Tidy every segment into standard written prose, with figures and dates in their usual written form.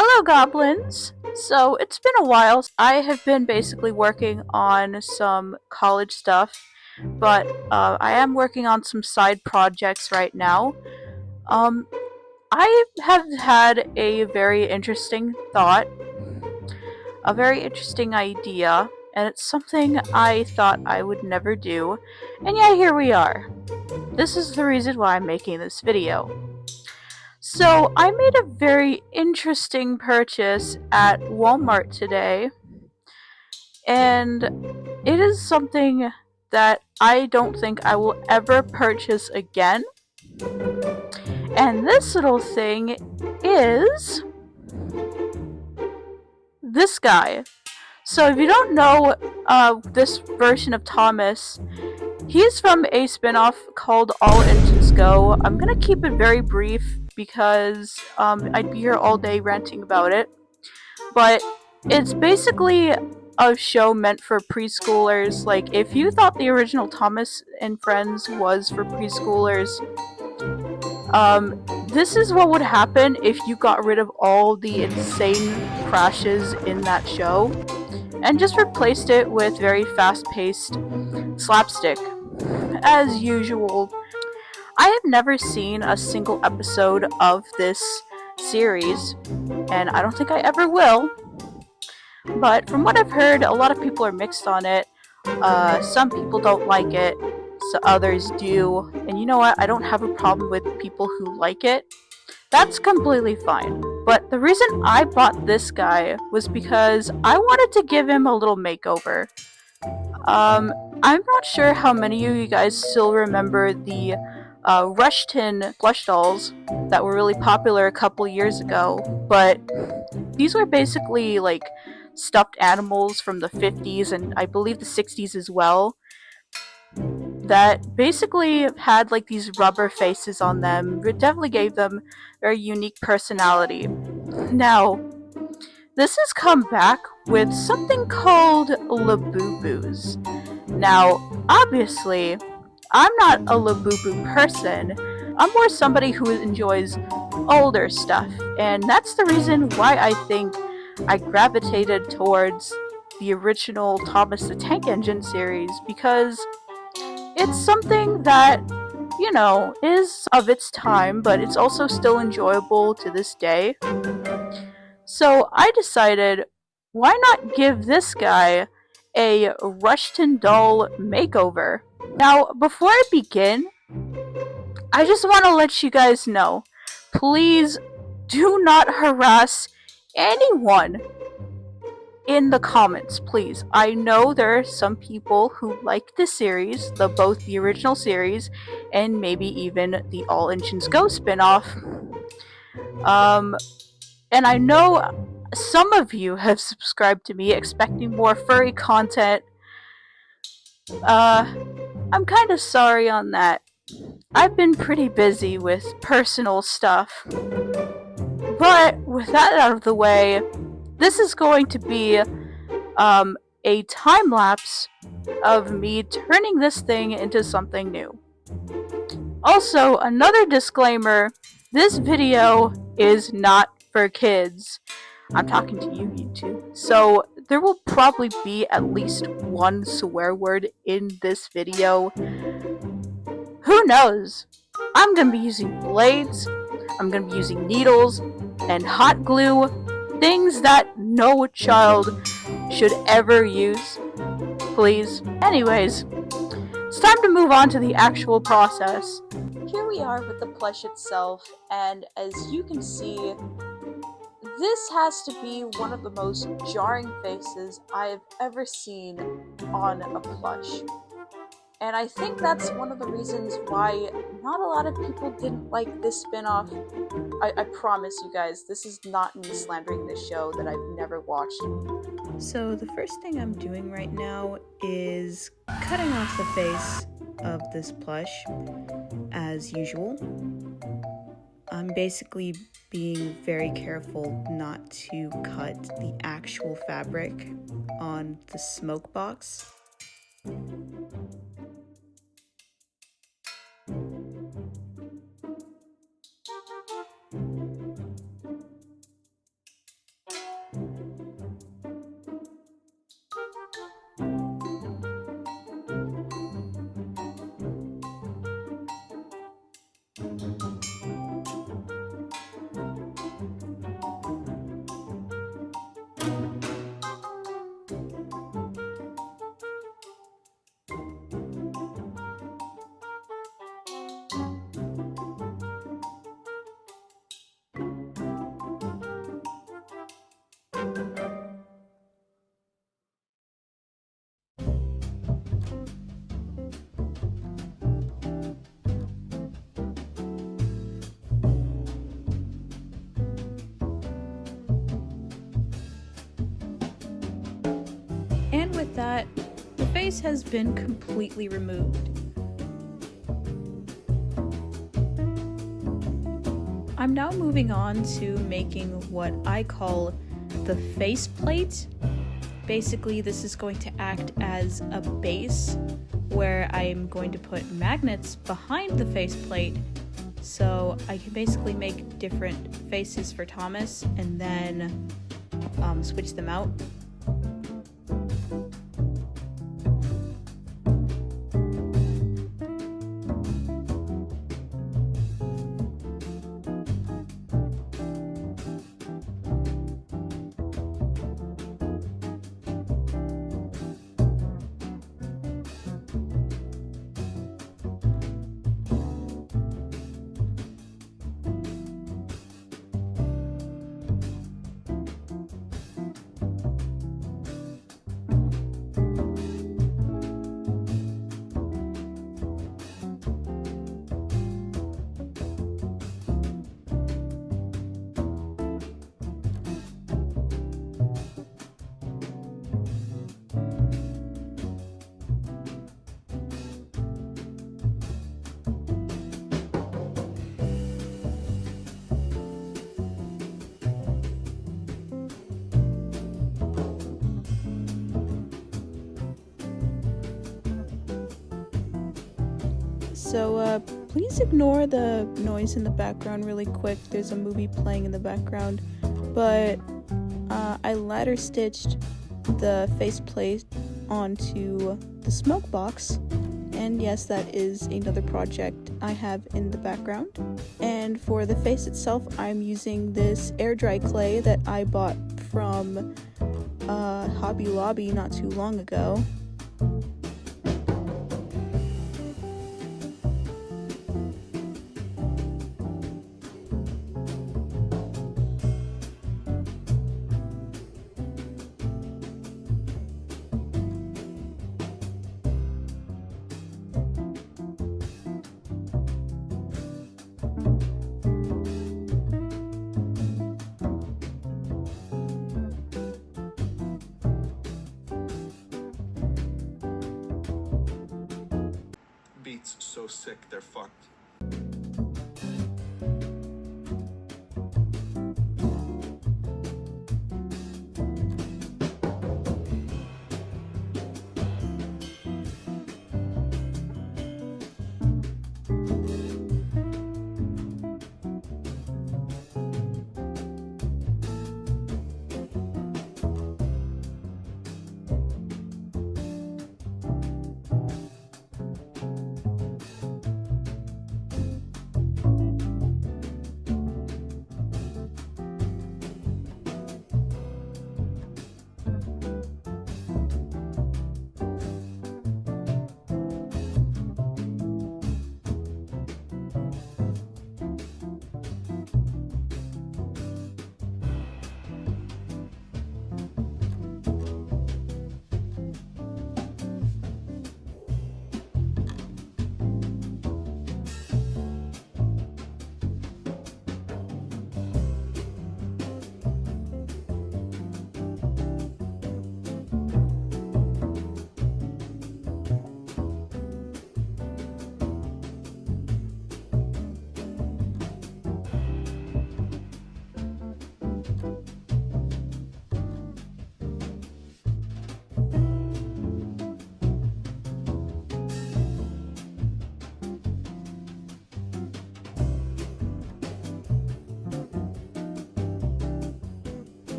Hello, goblins! So, it's been a while. I have been basically working on some college stuff, but I am working on some side projects right now. Um, I have had a very interesting thought, a very interesting idea, and it's something I thought I would never do, and yeah, here we are. This is the reason why I'm making this video. So, I made a very interesting purchase at Walmart today, and it is something that I don't think I will ever purchase again. And this little thing is this guy. So, if you don't know this version of Thomas, he's from a spinoff called All Engines Go. I'm gonna keep it very brief because I'd be here all day ranting about it. But it's basically a show meant for preschoolers. Like, if you thought the original Thomas and Friends was for preschoolers, this is what would happen if you got rid of all the insane crashes in that show and just replaced it with very fast-paced slapstick. As usual, I have never seen a single episode of this series, and I don't think I ever will. But from what I've heard, a lot of people are mixed on it. Some people don't like it, so others do. And you know what? I don't have a problem with people who like it. That's completely fine. But the reason I bought this guy was because I wanted to give him a little makeover. I'm not sure how many of you guys still remember the Rushton plush dolls that were really popular a couple years ago, but these were basically like stuffed animals from the 50s and I believe the 60s as well that basically had like these rubber faces on them. It definitely gave them very unique personality. Now, this has come back with something called Labubu's. Now, obviously, I'm not a Labubu person. I'm more somebody who enjoys older stuff, and that's the reason why I think I gravitated towards the original Thomas the Tank Engine series, because it's something that, you know, is of its time, but it's also still enjoyable to this day. So I decided, why not give this guy a Rushton doll makeover? Now, before I begin, I just want to let you guys know, please do not harass anyone in the comments, please. I know there are some people who like the series, both the original series and maybe even the All Engines Go spin-off. And I know some of you have subscribed to me expecting more furry content. I'm kind of sorry on that. I've been pretty busy with personal stuff. But with that out of the way, this is going to be a time lapse of me turning this thing into something new. Also, another disclaimer, this video is not for kids. I'm talking to you, YouTube. So there will probably be at least one swear word in this video. Who knows? I'm gonna be using blades, I'm gonna be using needles, and hot glue, things that no child should ever use. Please. Anyways, it's time to move on to the actual process. Here we are with the plush itself, and as you can see, this has to be one of the most jarring faces I have ever seen on a plush. And I think that's one of the reasons why not a lot of people didn't like this spin-off. I promise you guys, this is not me slandering this show that I've never watched. So the first thing I'm doing right now is cutting off the face of this plush, as usual. I'm basically being very careful not to cut the actual fabric on the smoke box. And with that, the face has been completely removed. I'm now moving on to making what I call the face plate. Basically, this is going to act as a base where I'm going to put magnets behind the faceplate, so I can basically make different faces for Thomas and then switch them out. So please ignore the noise in the background really quick. There's a movie playing in the background, but I ladder stitched the faceplate onto the smoke box, and yes, that is another project I have in the background. And for the face itself, I'm using this air dry clay that I bought from Hobby Lobby not too long ago. Beats so sick, they're fucked.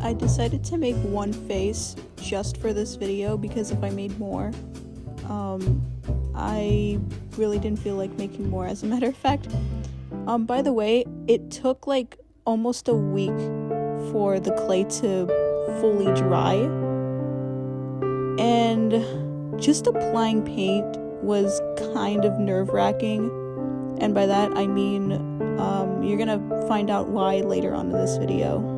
I decided to make one face just for this video because if I made more, I really didn't feel like making more, as a matter of fact. By the way, it took like almost a week for the clay to fully dry, and just applying paint was kind of nerve-wracking, and by that I mean you're gonna find out why later on in this video.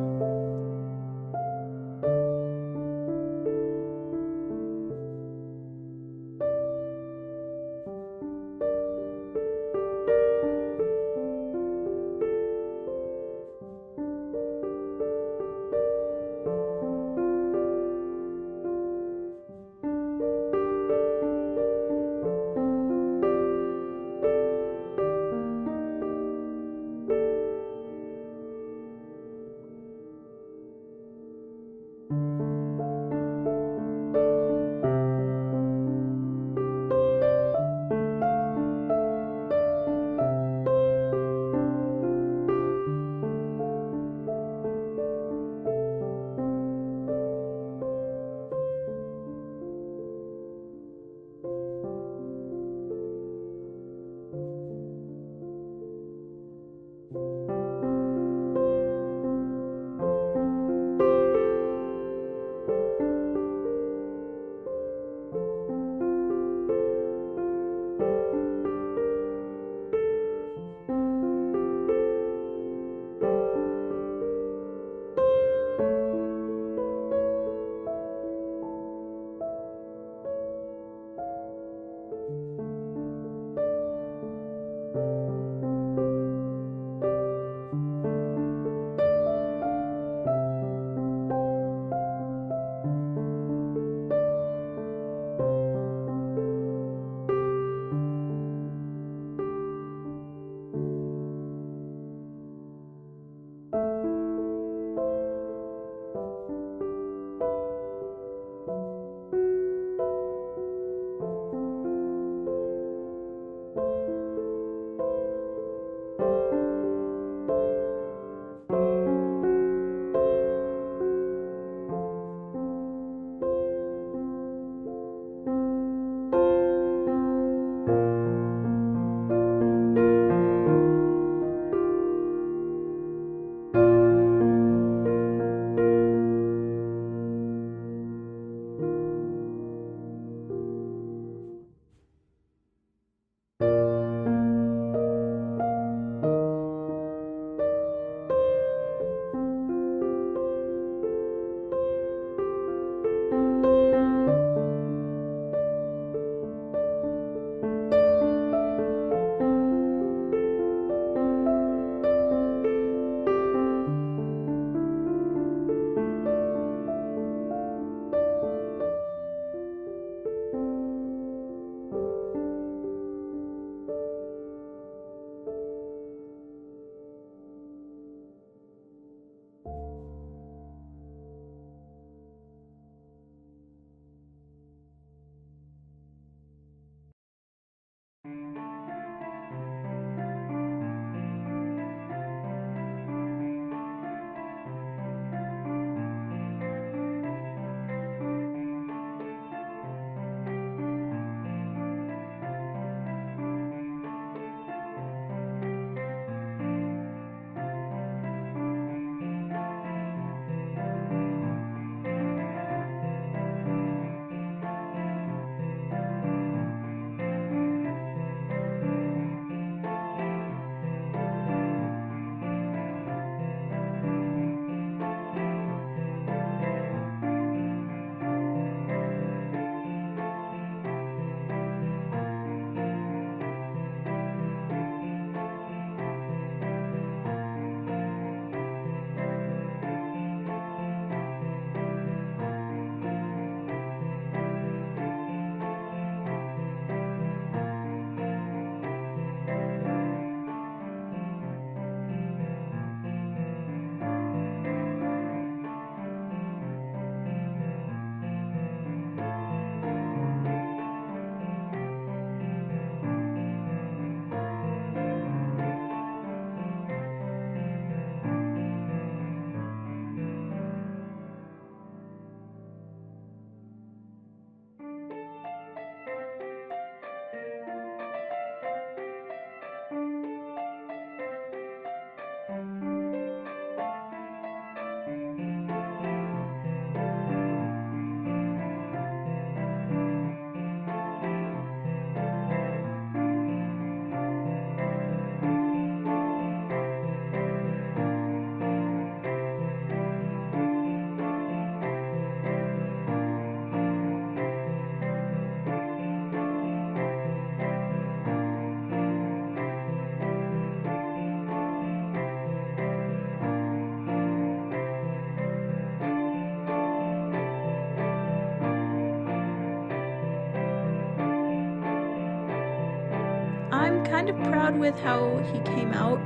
kind of proud with how he came out.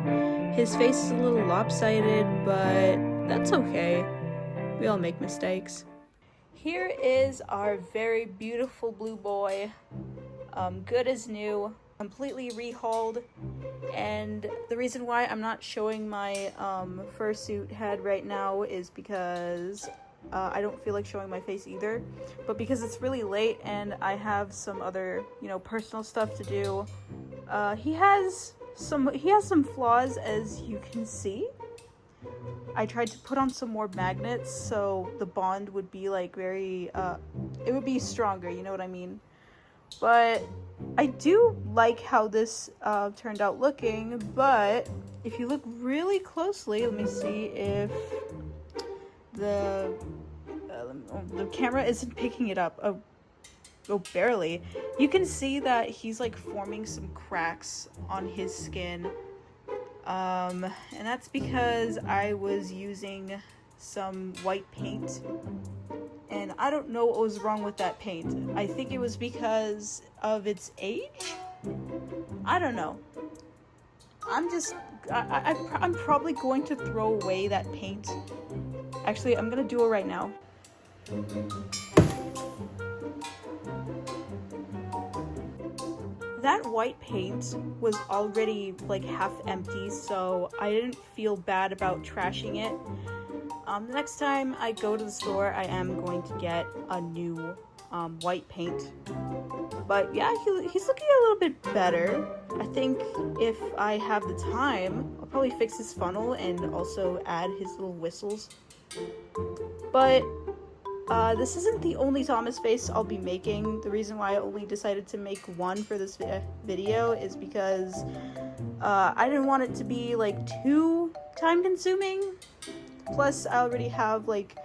His face is a little lopsided, but that's okay. We all make mistakes. Here is our very beautiful blue boy. Good as new, completely rehauled. And the reason why I'm not showing my fursuit head right now is because I don't feel like showing my face either, but because it's really late and I have some other, personal stuff to do. He has some flaws, as you can see. I tried to put on some more magnets so the bond would be like very, it would be stronger, you know what I mean? But I do like how this turned out looking, but if you look really closely, let me see if the camera isn't picking it up. Oh, barely. You can see that he's like forming some cracks on his skin. And that's because I was using some white paint. And I don't know what was wrong with that paint. I think it was because of its age? I don't know. I'm probably going to throw away that paint. Actually, I'm gonna do it right now. That white paint was already like half empty, so I didn't feel bad about trashing it. The next time I go to the store, I am going to get a new white paint. But yeah, he's looking a little bit better. I think if I have the time, I'll probably fix his funnel and also add his little whistles. But this isn't the only Thomas face I'll be making. The reason why I only decided to make one for this video is because I didn't want it to be like too time consuming. Plus, I already have like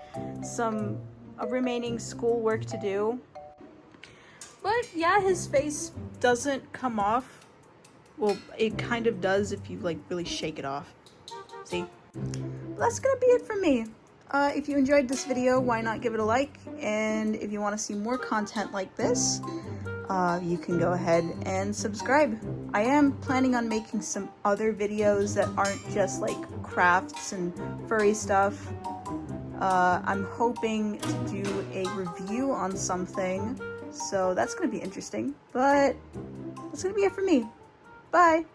some remaining school work to do. But yeah, his face doesn't come off. Well, it kind of does if you like really shake it off. See? Well, that's gonna be it from me. If you enjoyed this video, why not give it a like? And if you want to see more content like this, you can go ahead and subscribe. I am planning on making some other videos that aren't just like crafts and furry stuff. I'm hoping to do a review on something, so that's going to be interesting. But that's going to be it for me. Bye!